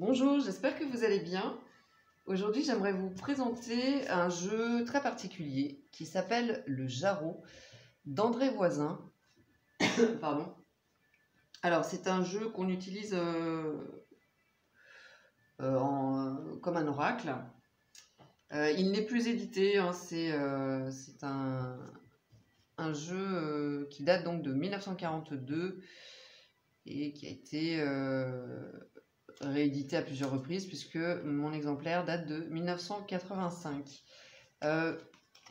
Bonjour, j'espère que vous allez bien. Aujourd'hui, j'aimerais vous présenter un jeu très particulier qui s'appelle le Jarreau d'André Voisin. Pardon. Alors, c'est un jeu qu'on utilise comme un oracle. Il n'est plus édité, hein, c'est un jeu qui date donc de 1942 et qui a été réédité à plusieurs reprises puisque mon exemplaire date de 1985.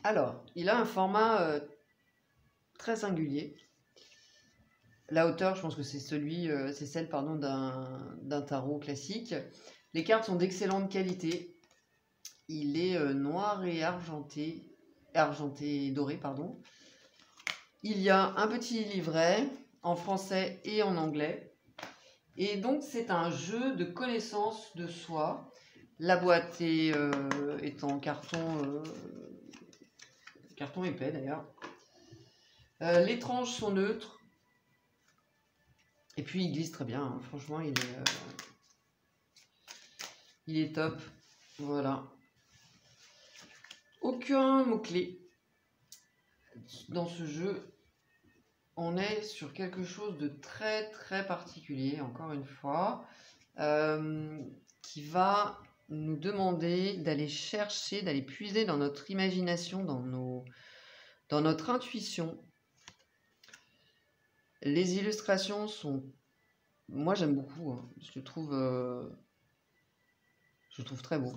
Alors, il a un format très singulier. La hauteur, je pense que c'est celle d'un tarot classique. Les cartes sont d'excellente qualité. Il est noir et argenté et doré, pardon. Il y a un petit livret en français et en anglais. Et donc, c'est un jeu de connaissance de soi. La boîte est en carton épais d'ailleurs. Les tranches sont neutres. Et puis il glisse très bien, hein. Franchement il est top. Voilà. Aucun mot-clé dans ce jeu. On est sur quelque chose de très très particulier, encore une fois, qui va nous demander d'aller chercher, d'aller puiser dans notre imagination, dans notre intuition. Les illustrations sont... Moi j'aime beaucoup, hein. Je trouve très beau.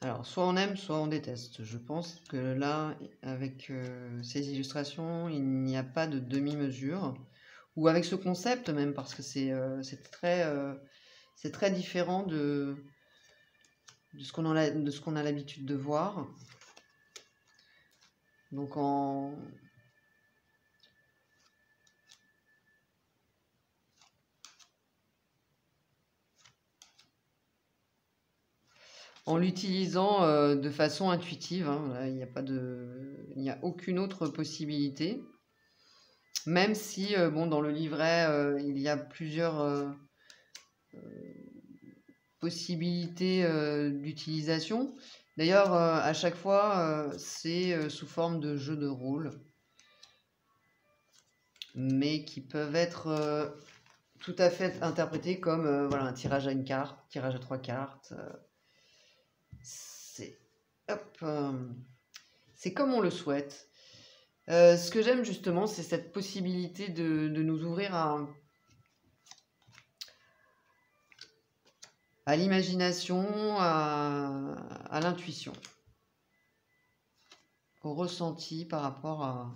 Alors, soit on aime, soit on déteste. Je pense que là, avec ces illustrations, il n'y a pas de demi-mesure. Ou avec ce concept même, parce que c'est très différent de ce qu'on a l'habitude de voir. Donc en l'utilisant de façon intuitive, hein, là, il n'y a aucune autre possibilité. Même si, bon, dans le livret, il y a plusieurs possibilités d'utilisation. D'ailleurs, à chaque fois, c'est sous forme de jeu de rôle, mais qui peuvent être tout à fait interprétés comme voilà, un tirage à une carte, tirage à 3 cartes. C'est comme on le souhaite. Ce que j'aime justement, c'est cette possibilité de nous ouvrir à l'imagination, à l'intuition, au ressenti par rapport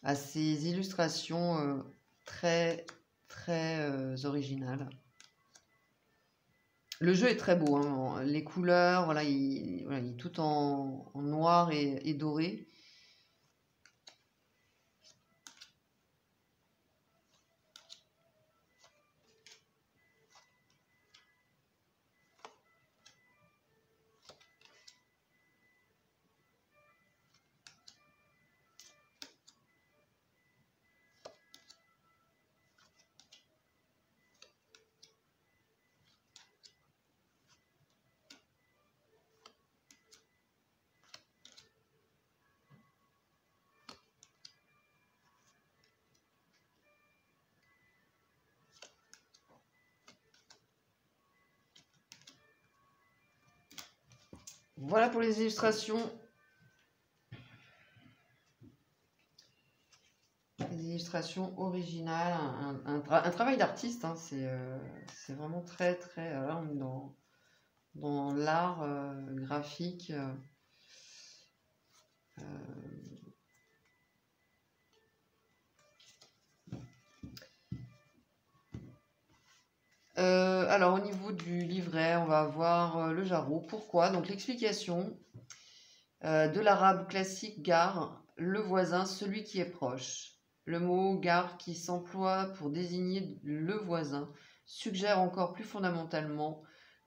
à ces illustrations très très originales. Le jeu est très beau, hein. Les couleurs, voilà, il est tout en noir et doré. Voilà pour les illustrations. Les illustrations originales, un travail d'artiste, hein, c'est vraiment très très... là on est dans l'art graphique. Alors au niveau du livret, on va avoir le jarreau. Pourquoi? Donc l'explication de l'arabe classique gare, le voisin, celui qui est proche. Le mot gare qui s'emploie pour désigner le voisin suggère encore plus fondamentalement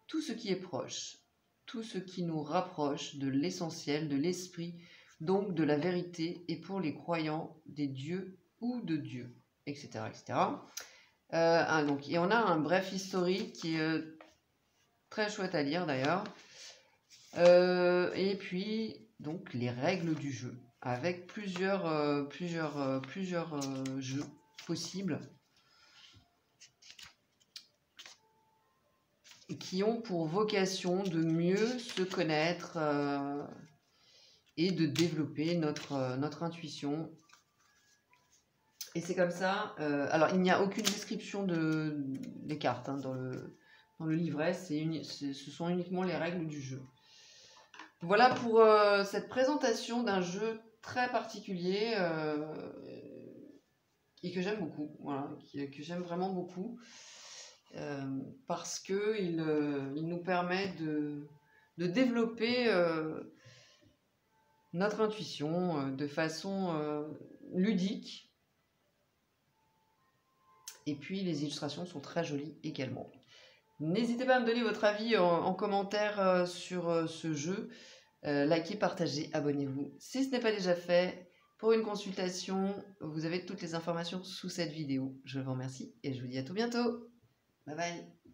tout ce qui est proche, tout ce qui nous rapproche de l'essentiel, de l'esprit, donc de la vérité, et pour les croyants des dieux ou de Dieu, etc. etc. Donc, et on a un bref historique qui est très chouette à lire d'ailleurs. Et puis, donc, les règles du jeu, avec plusieurs jeux possibles et qui ont pour vocation de mieux se connaître et de développer notre intuition. Et c'est comme ça. Alors, il n'y a aucune description des cartes hein, dans le livret, ce sont uniquement les règles du jeu. Voilà pour cette présentation d'un jeu très particulier et que j'aime beaucoup, voilà, que j'aime vraiment beaucoup parce qu'il nous permet de développer notre intuition de façon ludique. Et puis les illustrations sont très jolies également. N'hésitez pas à me donner votre avis en commentaire sur ce jeu. Likez, partagez, abonnez-vous si ce n'est pas déjà fait. Pour une consultation, vous avez toutes les informations sous cette vidéo. Je vous remercie et je vous dis à tout bientôt. Bye bye.